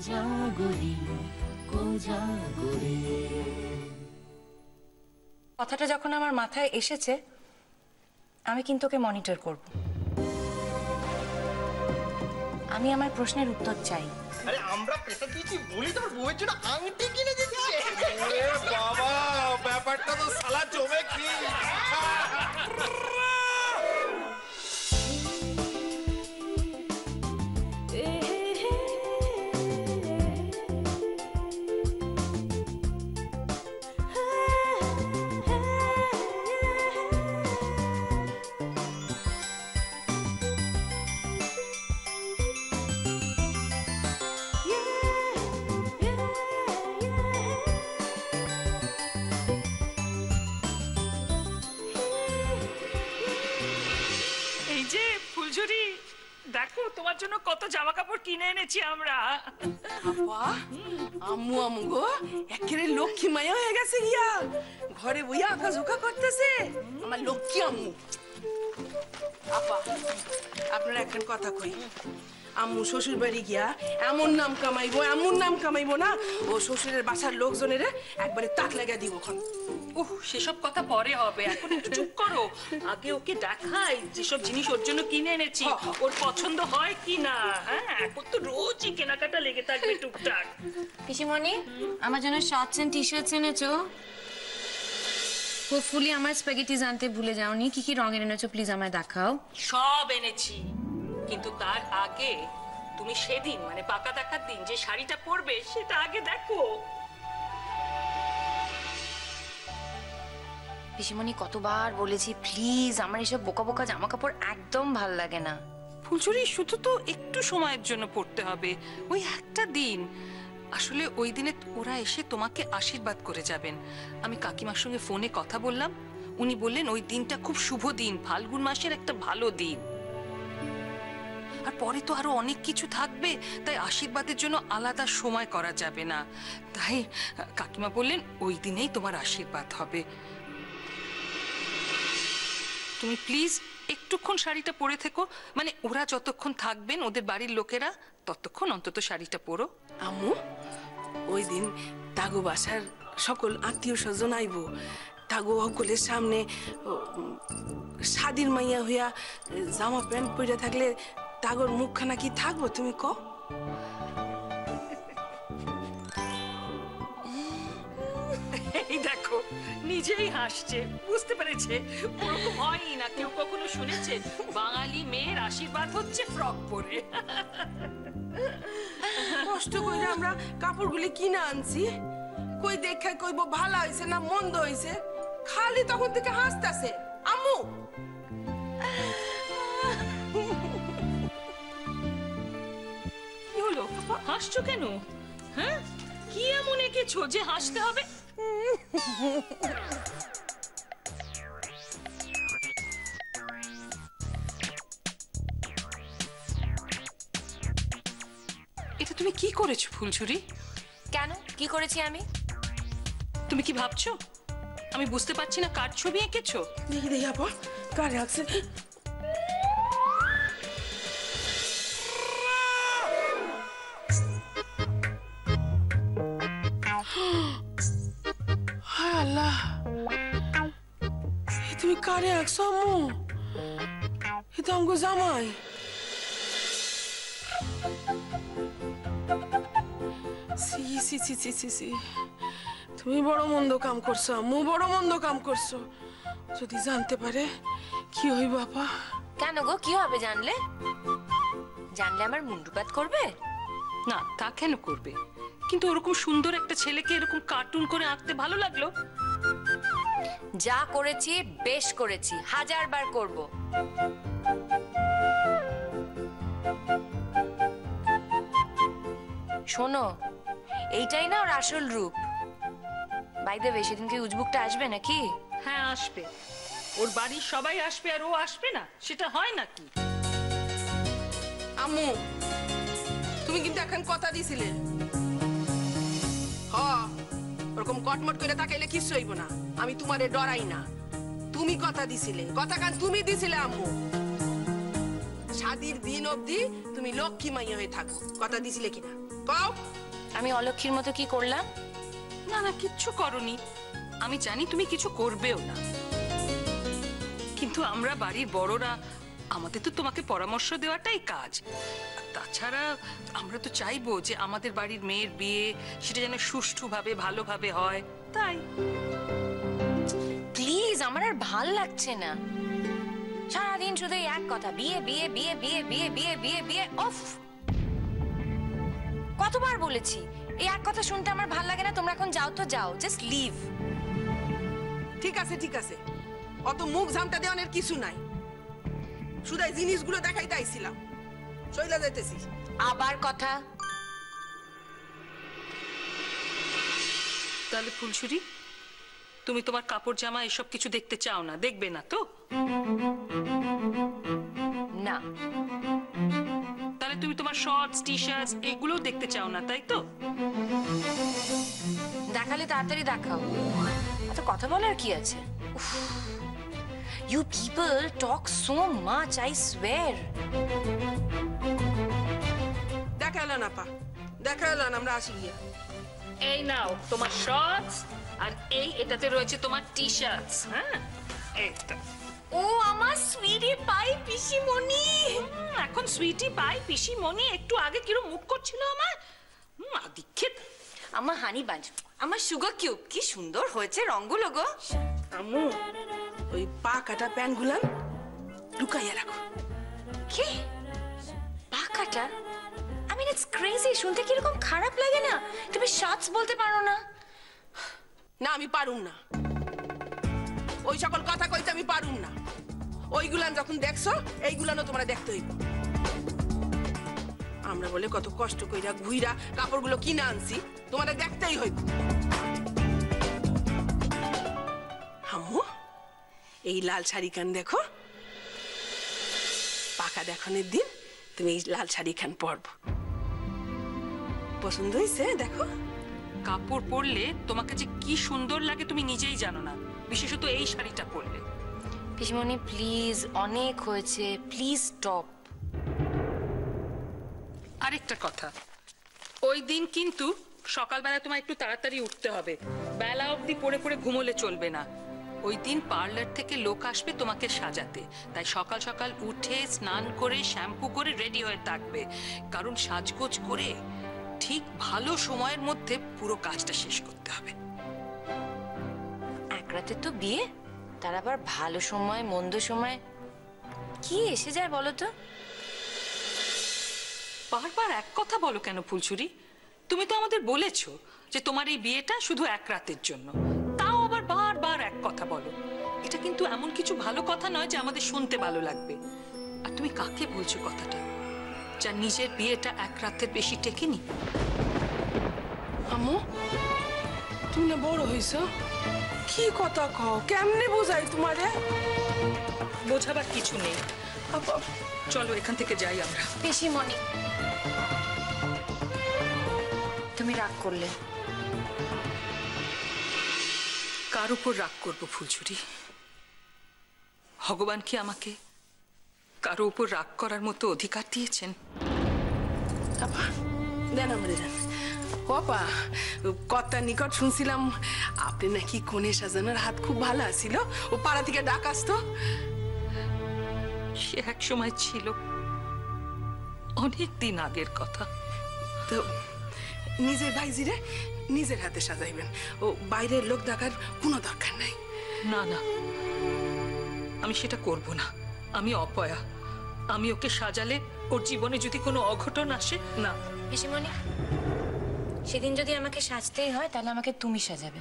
কোজাগরি কোজাগরি। কথাটা যখন আমার মাথায় এসেছে আমি কিন্তু ওকে মনিটর করব। আমি আমার প্রশ্নের উত্তর চাই। আরে আমরা পেটে কিছু বলি তোর বউয়ের জন্য আংটি কিনে দিচ্ছে। বাবা ব্যাপারটা তো সালা জমে কি। দেখো তোমার জন্য কত জামা কাপড় কিনে এনেছি আমরা। আম্মু আম্মু গো একেবারে লক্ষ্মী মায়া হয়ে গেছে গিয়া, ঘরে বইয়া আঁকা ঝোঁকা করতেছে আমার লক্ষ্মী আম্মু। আপা আপনারা এখন কথা কই, আম্মু শ্বশুর বাড়ি গিয়া এমন নাম কামাইবো না ও শ্বশুরের বাসার লোকজনের একবারে তাক লাগা দিব। সেসব কথা পরে হবে, এখন একটু চুপ করো। আগে ওকে দেখাই যেসব জিনিস ওর জন্য কিনে এনেছি, ওর পছন্দ হয় কি না। হ্যাঁ এখন তো রোজই কেনাকাটা লেগে থাকবে টুকটাক। পিসিমণি আমার জন্য শর্টস এন্ড টি শার্টস এনেছো? হোপফুলি আমার স্প্যাগেটিস আনতে ভুলে যাওনি। কি কি রঙের এনেছো প্লিজ আমায় দেখাও। সব এনেছি, কিন্তু তার আগে তুমি সেদিন মানে পাকা দেখার দিন যে শাড়িটা পরবে সেটা আগে দেখো। পিসিমণি কতবার বলেছি প্লিজ আমার এসব বোকা বোকা জামা কাপড় একদম ভাল লাগে না। ফুলঝুরি শুধু তো একটু সময়ের জন্য পড়তে হবে, ওই একটা দিন। আসলে ওই দিনে ওরা এসে তোমাকে আশীর্বাদ করে যাবেন। আমি কাকিমার সঙ্গে ফোনে কথা বললাম, উনি বললেন ওই দিনটা খুব শুভ দিন, ফাল্গুন মাসের একটা ভালো দিন। আর পরে তো আরো অনেক কিছু থাকবে, তাই আশীর্বাদের জন্য আলাদা সময় করা যাবে না। তাই কাকিমা বললেন ওই দিনেই তোমার আশীর্বাদ হবে। তুমি প্লিজ একটুক্ষণ শাড়িটা পরে থেকো, মানে ওরা যতক্ষণ থাকবেন ওদের বাড়ির লোকেরা ততক্ষণ অন্তত শাড়িটা পরো। আম্মু ওই দিন তাগো বাসার সকল আত্মীয় স্বজন আইব, তাগো সকলের সামনে স্বাধীন মাইয়া হইয়া জামা প্যান্ট পরে থাকলে তাগোর মুখখানা কি থাকবো তুমি ক? এই দেখো নিজেই হাসছে, বুঝতে পেরেছে ওরকম হয়ই না। কেউ কখনো শুনেছে বাঙালি মেয়ের আশীর্বাদ হচ্ছে ফ্রক পরে? কষ্ট করে আমরা কাপড়গুলি কিনে আনছি, কই দেখে কইবো ভালো হয়েছে না মন্দ হয়েছে, খালি তখন থেকে হাসতেছে। আম্মু কি হলো, হাসছো কেন? হ্যাঁ কি এমন এঁকেছো যে হাসতে হবে? এটা তুমি কি করেছো ফুলঝুরি? কেন কি করেছি আমি? তুমি কি ভাবছো আমি বুঝতে পারছি না কার ছবি এঁকেছো? দেখি দেখি আপা কার রাখছে। হায় আল্লাহ, তুমি কারে আঁকছো আম্মু? এ তো আমগো জামাই। সি সি সি সি সি সি, তুমি বড় মন্দ কাম করছো আম্মু, বড় মন্দ কাম করছো। যদি জানতে পারে কি হইব আপা? কেন গো কি হবে জানলে? জানলে আমার মুন্ডুপাত করবে? না তা কেন করবে, কিন্তু ওরকম সুন্দর একটা ছেলেকে এরকম কার্টুন করে আঁকতে ভালো লাগলো? যা করেছি বেশ করেছি, 1000 বার করব। শোনো এইটাই না ওর আসল রূপ। বাই দ্য ওয়ে সেদিনকে উজবুকটা আসবে নাকি? হ্যাঁ আসবে, ওর বাড়ির সবাই আসবে আর ও আসবে না, সেটা হয় নাকি? আম্মু তুমি কিন্তু এখন কথা দিছিলে, ওরকম কটমট করে তাকাইলে কিছু হইব না। আমি তোমারে ডরাই না, তুমি কথা দিছিলে, কথা কান তুমি দিছিলে আম্মু। শাদির দিন অবধি তুমি লক্ষ্মী মাইয়া হয়ে থাকো, কথা দিছিলে কিনা? কও। আমি অলক্ষীর মতো কি করলাম? না না, কিচ্ছু করনি। আমি জানি তুমি কিছু করবেও না, কিন্তু আমরা বাড়ির বড়রা, আমাদের তো তোমাকে পরামর্শ দেওয়াটাই কাজ। আর তাছাড়া আমরা তো চাইবো যে আমাদের বাড়ির মেয়ের বিয়ে সেটা যেন সুষ্ঠুভাবে ভালোভাবে হয়, তাই। প্লিজ, আমার আর ভাল লাগছে না। সারাদিন শুধু এই এক কথা, বিয়ে বিয়ে বিয়ে বিয়ে বিয়ে বিয়ে বিয়ে বিয়ে। অফ, কতবার বলেছি এই এক কথা শুনতে আমার ভাল লাগে না। তোমরা এখন যাও তো যাও, জাস্ট লিভ। ঠিক আছে ঠিক আছে, অত মুখ ঝামটা দেওয়ানের কিছু নাই। শুধু এই জিনিসগুলো দেখাইতে আইছিলাম, চইলা যাইতেছি। আবার কথা? তাহলে ফুলছুরি, তুমি তোমার কাপড় জামা এসব কিছু দেখতে চাও না, দেখবে না তো? না। তাহলে তুমি তোমার শর্টস, টি শার্টস এগুলো দেখতে চাও না, তাই তো? দেখালে তাড়াতাড়ি দেখাও, এত কথা বলার কি আছে? You people talk so much, I swear. দেখা এলো না পা, দেখা এলো না, আমরা আসি গিয়া। এই নাও তোমার শর্টস, আর এটাতে রয়েছে তোমার টি শার্টস। হ্যাঁ, এইটা। ও আমার সুইটি পাই পিসিমণি। এখন সুইটি পাই পিসিমণি, একটু আগে কিরম মুখ করছিল আমার। আদিক্ষেত। আমার হানি বাঞ্চ, আমার সুগার কিউব, কি সুন্দর হয়েছে রঙগুলো গো। আম্মু, ওই পা কাটা প্যান্ট গুলান লুকাইয়া রাখো। কি পা কাটা? I mean, it's crazy. শুনতে কিরকম খারাপ লাগে না? তুমি শর্টস বলতে পারো না? না, আমি পারুম না। ওই সকল কথা কইতে আমি পারুম না। ওইগুলান যখন দেখছো, এইগুলানও তোমরা দেখতে হইব। আমরা বলে কত কষ্ট কইরা ঘুইরা কাপড়গুলো কিনে আনছি, তোমাদের দেখতেই হইব। আম্মু, এই লাল শাড়ি খান দেখো, পাকা দেখানোর দিন তুমি এই লাল শাড়ি খান পরব। পছন্দ হয়েছে? দেখো, কাপড় পরলে তোমাকে যে কি সুন্দর লাগে তুমি নিজেই জানো না, বিশেষত এই শাড়িটা পরলে। পিসিমণি প্লিজ, অনেক হয়েছে, প্লিজ স্টপ। আরেকটা কথা, ওই দিন কিন্তু সকালবেলা তোমায় একটু তাড়াতাড়ি উঠতে হবে। বেলা অবধি পড়ে পড়ে ঘুমোলে চলবে না। ওই দিন পার্লার থেকে লোক আসবে তোমাকে সাজাতে, তাই সকাল সকাল উঠে স্নান করে শ্যাম্পু করে রেডি হয়ে থাকবে, কারণ সাজগোজ করে ঠিক ভালো সময়ের মধ্যে পুরো কাজটা শেষ করতে হবে। এক রাতে তো বিয়ে, তার আবার ভালো সময় মন্দ সময় কি এসে যায় বলো তো? বারবার এক কথা বলো কেন ফুলছুরি? তুমি তো আমাদের বলেছো যে তোমার এই বিয়েটা শুধু এক রাতের জন্য, তাও আবার বারবার এক কথা বলো। এটা কিন্তু এমন কিছু ভালো কথা নয় যে আমাদের শুনতে ভালো লাগবে। আর তুমি কাকে বলছো কথাটা, যার নিজের বিয়েটা এক রাতের বেশি টেকেনি? আম্মু, তুমি না বড় হইছ, কি কথা কও, কেমনে বোঝাই তোমারে? বোঝাবার কিছু নেই, চলো এখান থেকে যাই আমরা। পিসিমণি, তুমি রাগ করলে। কার উপর রাগ করবো ফুলছুরি? ভগবান কি আমাকে কারো উপর রাগ করার মতো অধিকার দিয়েছেন? আপা দেন, আমারে দেন। বাবা, কর্তার নিকট শুনছিলাম আপনি নাকি কোণে সাজানোর হাত খুব ভালো আছিল, ও পাড়া থেকে ডাক আসতো। সে এক সময় ছিল, অনেক দিন আগের কথা। তো নিজের ভাইজিরে নিজের হাতে সাজাইবেন, ও বাইরের লোক ডাকার কোনো দরকার নাই। না না, আমি সেটা করব না। আমি অপয়া, আমি ওকে সাজালে ওর জীবনে যদি কোনো অঘটন আসে না। পিসিমণি, সেদিন যদি আমাকে সাজতেই হয় তাহলে আমাকে তুমি সাজাবে।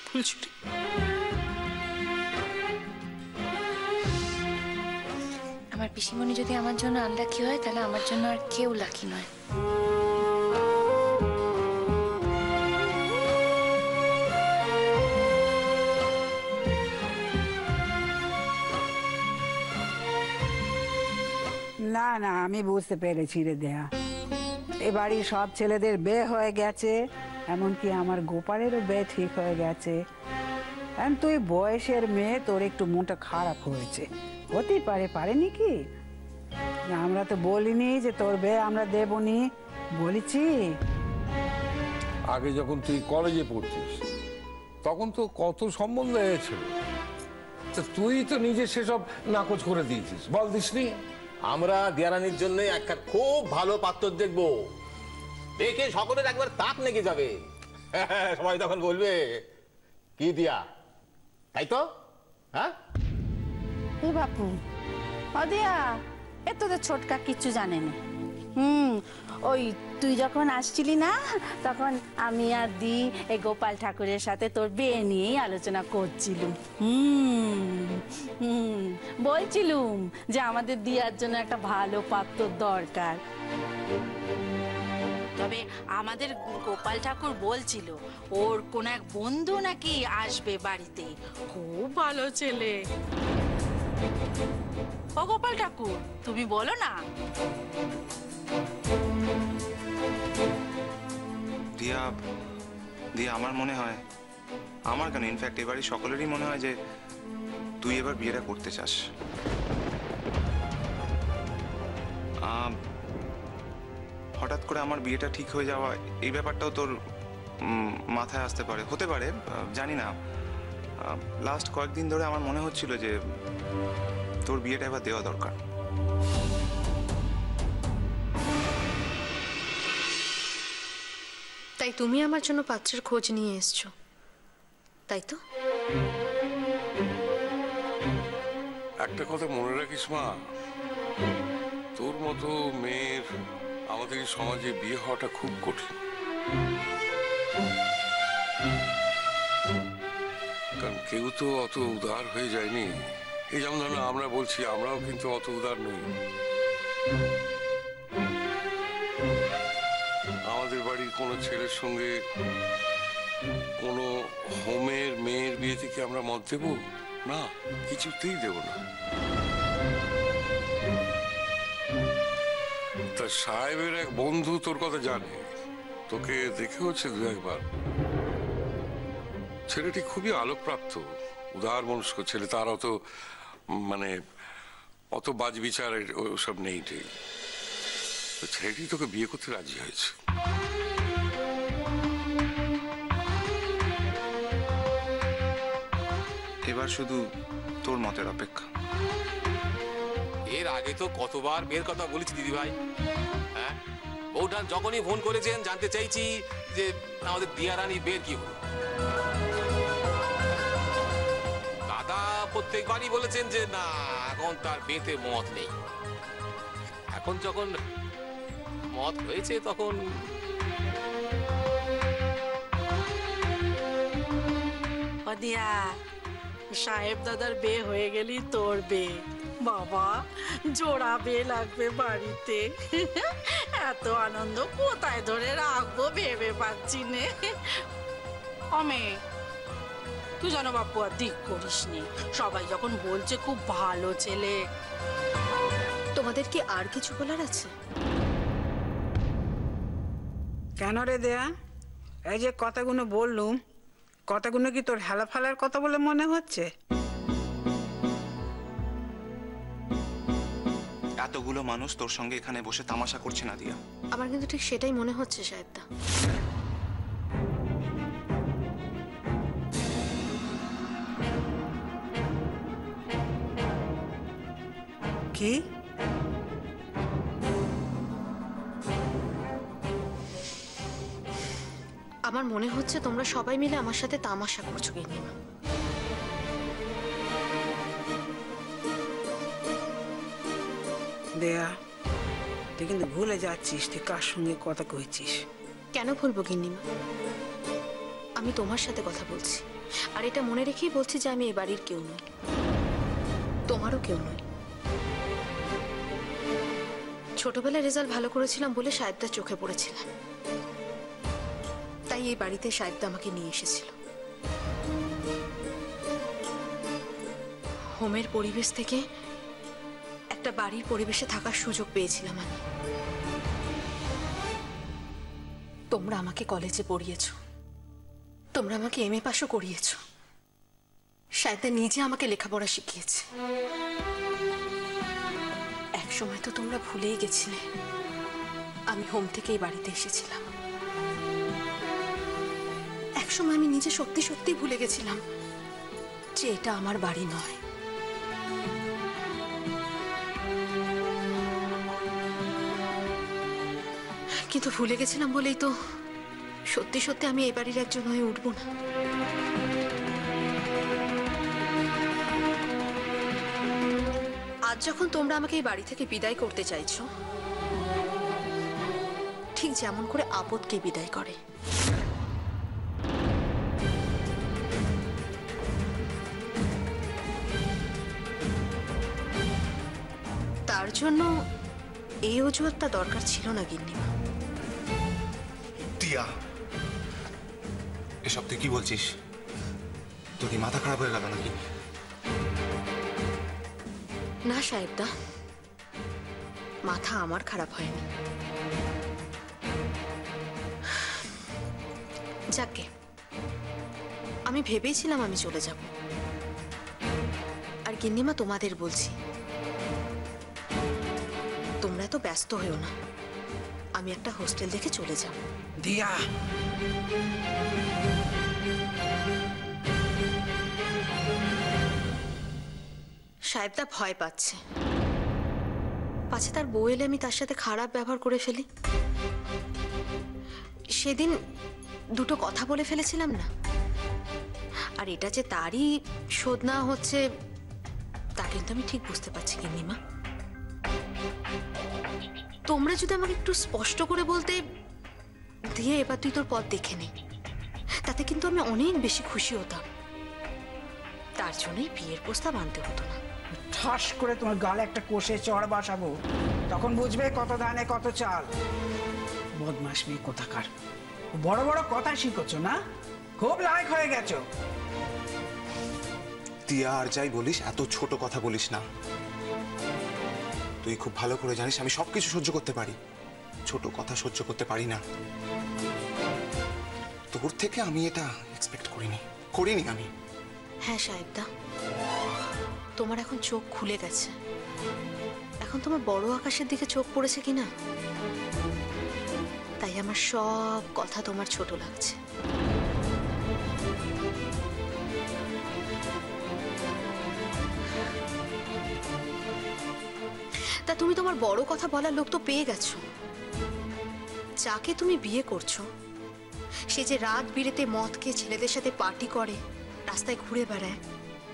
ফুলছুরি, আমার পিসিমণি যদি আমার জন্য আনলাকি হয় তাহলে আমার জন্য আর কেউ লাকি নয়। না না, আমি বুঝতে পেরেছি রে দেয়া। এ বাড়ির সব ছেলেদের বিয়ে হয়ে গেছে, এমনকি আমার গোপালেরও বিয়ে ঠিক হয়ে গেছে। তুই বয়সের মেয়ে, তোর একটু মনটা খারাপ হয়েছে, হতেই পারে, পারেনি কি? আমরা তো বলিনি যে তোর বিয়ে আমরা দেবনি, বলেছি? আগে যখন তুই কলেজে পড়তিস তখন তো কত সম্বন্ধ হয়েছিল, তা তুই তো নিজে সেসব নাকচ করে দিয়েছিস, বল দিসনি? আমরা দিয়ারানির জন্য একটা খুব ভালো পাত্র দেখবো, দেখে সকলের একবার তাক লেগে যাবে। সবাই তখন বলবে কি দিয়া, তাই তো? হ্যাঁ এ বাপু, অদিয়া এ তোদের ছোটকা কিচ্ছু জানে না। ওই তুই যখন আসছিলি না, তখন আমি আর দি এই গোপাল ঠাকুরের সাথে তোর বিয়ে নিয়েই আলোচনা করছিলুম। বলছিলুম যে আমাদের দিয়ার জন্য একটা ভালো পাত্র দরকার। তবে আমাদের গোপাল ঠাকুর বলছিল ওর কোন এক বন্ধু নাকি আসবে বাড়িতে, খুব ভালো ছেলে। ও গোপাল ঠাকুর, তুমি বলো না। দিয়া দিয়া আমার মনে হয়, আমার কেন ইনফ্যাক্ট এবারই সকলেরই মনে হয় যে তুই এবার বিয়েটা করতে চাস। হঠাৎ করে আমার বিয়েটা ঠিক হয়ে যাওয়া, এই ব্যাপারটাও তোর মাথায় আসতে পারে, হতে পারে, জানি না। লাস্ট কয়েকদিন ধরে আমার মনে হচ্ছিল যে তোর বিয়েটা এবার দেওয়া দরকার। তাই তুমি আমার জন্য পাত্রের খোঁজ নিয়ে এসছো, তাই তো? একটা কথা মনে রাখিস মা, তোর মতো মেয়ের আমাদের এই সমাজে বিয়ে হওয়াটা খুব কঠিন। কারণ কেউ তো অত উদার হয়ে যায়নি। এই যেমন ধরো আমরা বলছি, আমরাও কিন্তু অত উদার নই। আমাদের বাড়ির কোনো ছেলের সঙ্গে কোনো হোমের মেয়ের বিয়ে থেকে আমরা মত দেব না, কিছুতেই দেব না। তা সাহেবের এক বন্ধু তোর কথা জানে, তোকে দেখে হচ্ছে দু একবার। ছেলেটি খুবই আলোকপ্রাপ্ত, উদার মনস্ক ছেলে, তার অত মানে অত বাজ বিচার ওসব নেই। ছেলেটি তোকে বিয়ে করতে রাজি হয়েছে। এবার শুধু তোর মতের অপেক্ষা। এর আগে তো কতবার বিয়ের কথা বলেছি দিদি ভাই। হ্যাঁ, বউঠান যখনই ফোন করেছেন জানতে চাইছি যে আমাদের দিয়ারানির বিয়ের কি হলো। দাদা প্রত্যেকবারই বলেছেন যে না, এখন তার বিয়েতে মত নেই। এখন যখন মত হয়েছে তখন অদিয়া, সাহেব দাদার বিয়ে হয়ে গেলি তোর বিয়ে। বাবা, জোড়া বিয়ে লাগবে বাড়িতে। এত আনন্দ কোথায় ধরে রাখবো ভেবে পাচ্ছি নে। অমে, তুই জানো বাপু আর দিক করিস নি, সবাই যখন বলছে খুব ভালো ছেলে। তোমাদের কি আর কিছু বলার আছে? কেন রে দেয়া, এই যে কথাগুলো বললুম, কথাগুলো কি তোর হেলা ফেলার কথা বলে মনে হচ্ছে? এতগুলো মানুষ তোর সঙ্গে এখানে বসে তামাশা করছে না দিয়া। আমার কিন্তু ঠিক সেটাই মনে হচ্ছে সাহেবদা। কি? আমার মনে হচ্ছে তোমরা সবাই মিলে আমার সাথে তামাশা করছো গিন্নিমা। দেয়া, তুই কিন্তু ভুলে যাচ্ছিস তুই কার সঙ্গে কথা কইছিস। কেন ভুলবো গিন্নিমা? আমি তোমার সাথে কথা বলছি, আর এটা মনে রেখেই বলছি যে আমি এ বাড়ির কেউ নই, তোমারও কেউ নই। ছোটবেলায় রেজাল্ট ভালো করেছিলাম বলে সাহেবদা চোখে পড়েছিলেন, তাই এই বাড়িতে সাহেবদা আমাকে নিয়ে এসেছিল। হোমের পরিবেশ থেকে একটা বাড়ির পরিবেশে থাকার সুযোগ পেয়েছিলাম আমি। তোমরা আমাকে কলেজে পড়িয়েছো, তোমরা আমাকে এমএ পাশও করিয়েছো, সাহেবদা নিজে আমাকে লেখাপড়া শিখিয়েছে। এক সময় তো তোমরা ভুলেই গেছিলে আমি হোম থেকে এই বাড়িতে এসেছিলাম। এক সময় আমি নিজে সত্যি সত্যি ভুলে গেছিলাম যে এটা আমার বাড়ি নয়। কিন্তু ভুলে গেছিলাম বলেই তো সত্যি সত্যি আমি এই বাড়ির একজন হয়ে উঠব না। আজ যখন তোমরা আমাকে এই বাড়ি থেকে বিদায় করতে চাইছো, ঠিক যেমন করে আপদকে বিদায় করে, তার জন্য এই অজুহাতটা দরকার ছিল না গিন্নিমা। টিয়া, এসব তুই কি বলছিস? তোর কি মাথা খারাপ হয়ে গেল নাকি? না সাহেবদা, মাথা আমার খারাপ হয়নি। যাকে আমি ভেবেছিলাম আমি চলে যাব, আর গিন্নিমা তোমাদের বলছি তোমরা তো ব্যস্ত হয়েও না, আমি একটা হোস্টেল দেখে চলে যাব। দিয়া, সাহেবদা ভয় পাচ্ছে, পাছে তার বউ এলে আমি তার সাথে খারাপ ব্যবহার করে ফেলি। সেদিন দুটো কথা বলে ফেলেছিলাম না, আর এটা যে তারই শোধ না হচ্ছে তা কিন্তু আমি ঠিক বুঝতে পারছি গিন্নিমা। তোমরা যদি আমাকে একটু স্পষ্ট করে বলতে, দিয়ে এবার তুই তোর পথ দেখে নে, তাতে কিন্তু আমি অনেক বেশি খুশি হতাম। তার জন্যই বিয়ের প্রস্তাব আনতে হতো না। ঠাস করে তোমার গালে একটা কষে চড় বসাবো, তখন বুঝবে কত ধানে কত চাল। বদমাশ মেয়ে কোথাকার, বড় বড় কথা শিখেছো না, খুব লায়ক হয়ে গেছো। টিয়া, আর যাই বলিস এত ছোট কথা বলিস না। তুই খুব ভালো করে জানিস আমি সবকিছু সহ্য করতে পারি, ছোট কথা সহ্য করতে পারি না। তোর থেকে আমি এটা এক্সপেক্ট করিনি আমি। হ্যাঁ সাহেবদা, তোমার এখন চোখ খুলে গেছে। এখন তোমার বড় আকাশের দিকে চোখ পড়েছে কিনা, তাই আমার সব কথা তোমার ছোট লাগছে। তা তুমি তোমার বড় কথা বলার লোক তো পেয়ে গেছো। যাকে তুমি বিয়ে করছো সে যে রাত বিরেতে মদ খেয়ে ছেলেদের সাথে পার্টি করে, রাস্তায় ঘুরে বেড়ায়,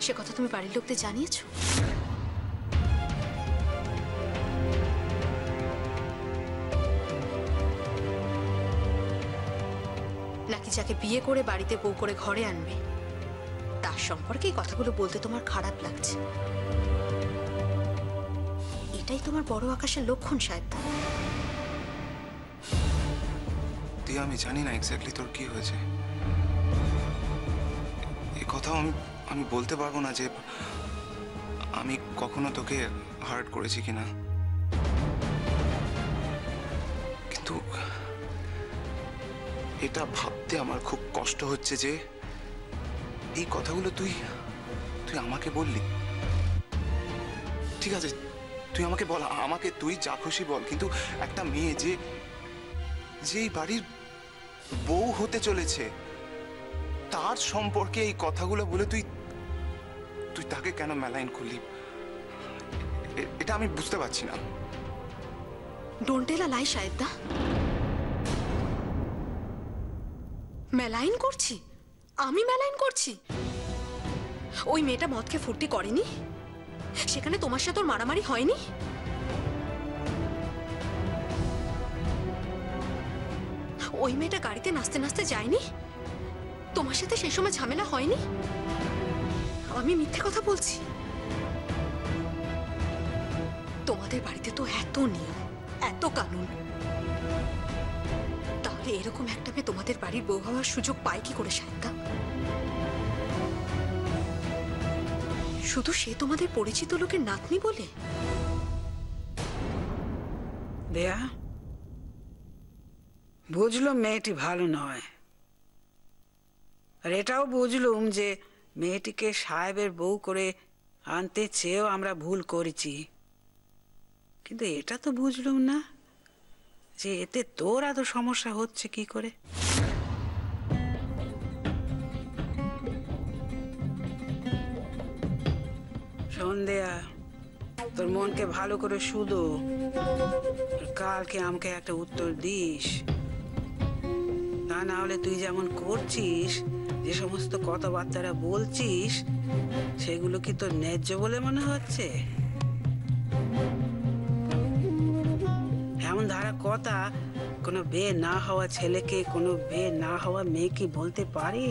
সে কথা তুমি বাড়ির লোকদের জানিয়েছো? নাকি যাকে বিয়ে করে বাড়িতে বউ করে ঘরে আনবে তার সম্পর্কে এই কথাগুলো বলতে তোমার খারাপ লাগছে? এটাই তোমার বড় আকাশের লক্ষণ সাহেব। তুই, আমি জানি না এক্স্যাক্টলি তোর কি হয়েছে। এই কথাও আমি বলতে পারবো না যে আমি কখনো তোকে হার্ট করেছি কিনা, কিন্তু এটা ভাবতে আমার খুব কষ্ট হচ্ছে যে এই কথাগুলো তুই আমাকে বললি। ঠিক আছে, তুই আমাকে বল, আমাকে তুই যা খুশি বল, কিন্তু একটা মেয়ে যে এই বাড়ির বউ হতে চলেছে তার সম্পর্কে এই কথাগুলো বলে তুই তাকে কেন মেলাইন করলি, এটা আমি বুঝতে পারছি না। Don't tell a lie সাহেবদা। Malign করছি? আমি মেলাইন করছি? ওই মেয়েটা মদকে ফুর্তি করেনি? সেখানে তোমার সাথে ওর মারামারি হয়নি? ওই মেয়েটা গাড়িতে নাচতে নাচতে যায়নি? তোমার সাথে সেই সময় ঝামেলা হয়নি? আমি মিথ্যে কথা বলছি? তোমাদের বাড়িতে তো এত নিয়ম, এত কানুন, তাহলে এরকম একটা মেয়ে তোমাদের বাড়ির বউ হওয়ার সুযোগ পায় কি করে সাহেবদা? শুধু সে তোমাদের পরিচিত লোকের নাতনি বলে? দেয়া বুঝলো মেয়েটি ভালো নয়, আর এটাও বুঝলুম যে মেয়েটিকে সাহেবের বউ করে আনতে চেয়েও আমরা ভুল করেছি। কিন্তু এটা তো বুঝলুম না যে এতে তোর এত সমস্যা হচ্ছে কি করে। সন্ধ্যা, তোর মনকে ভালো করে শুধো, কালকে আমাকে একটা উত্তর দিস। তা না হলে তুই যেমন করছিস, যে সমস্ত কথাবার্তারা বলছিস, সেগুলো কি তোর ন্যায্য বলে মনে হচ্ছে? এমন ধারা কথা কোনো বিয়ে না হওয়া ছেলেকে কোনো বিয়ে না হওয়া মেয়ে কি বলতে পারে?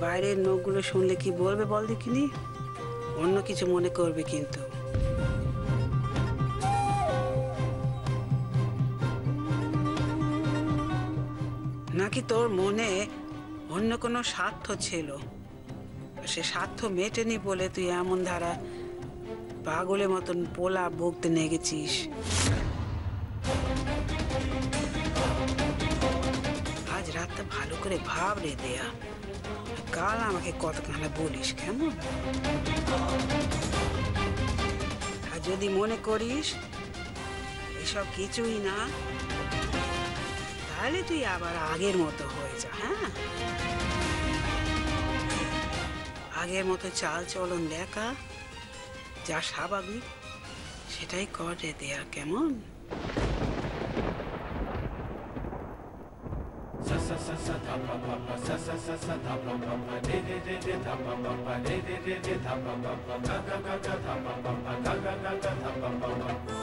বাইরের লোকগুলো শুনলে কি বলবে বল দেখিনি? অন্য কিছু মনে করবে কিন্তু। নাকি তোর মনে অন্য কোনো স্বার্থ ছিল, সে স্বার্থ মেটেনি বলে তুই এমন ধারা পাগলের মতন পোলা বকতে নেগেছিস? আজ রাতটা ভালো করে ভাব রে দেয়া, কাল আমাকে কতখানা বলিস কেমন? আর যদি মনে করিস এসব কিছুই না, তাহলে তুই আবার আগের মতো হয়ে যা। হ্যাঁ, আগের মতো চাল চলন দেখা, যা স্বাভাবিক সেটাই কর রে দেয়া, কেমন? Sa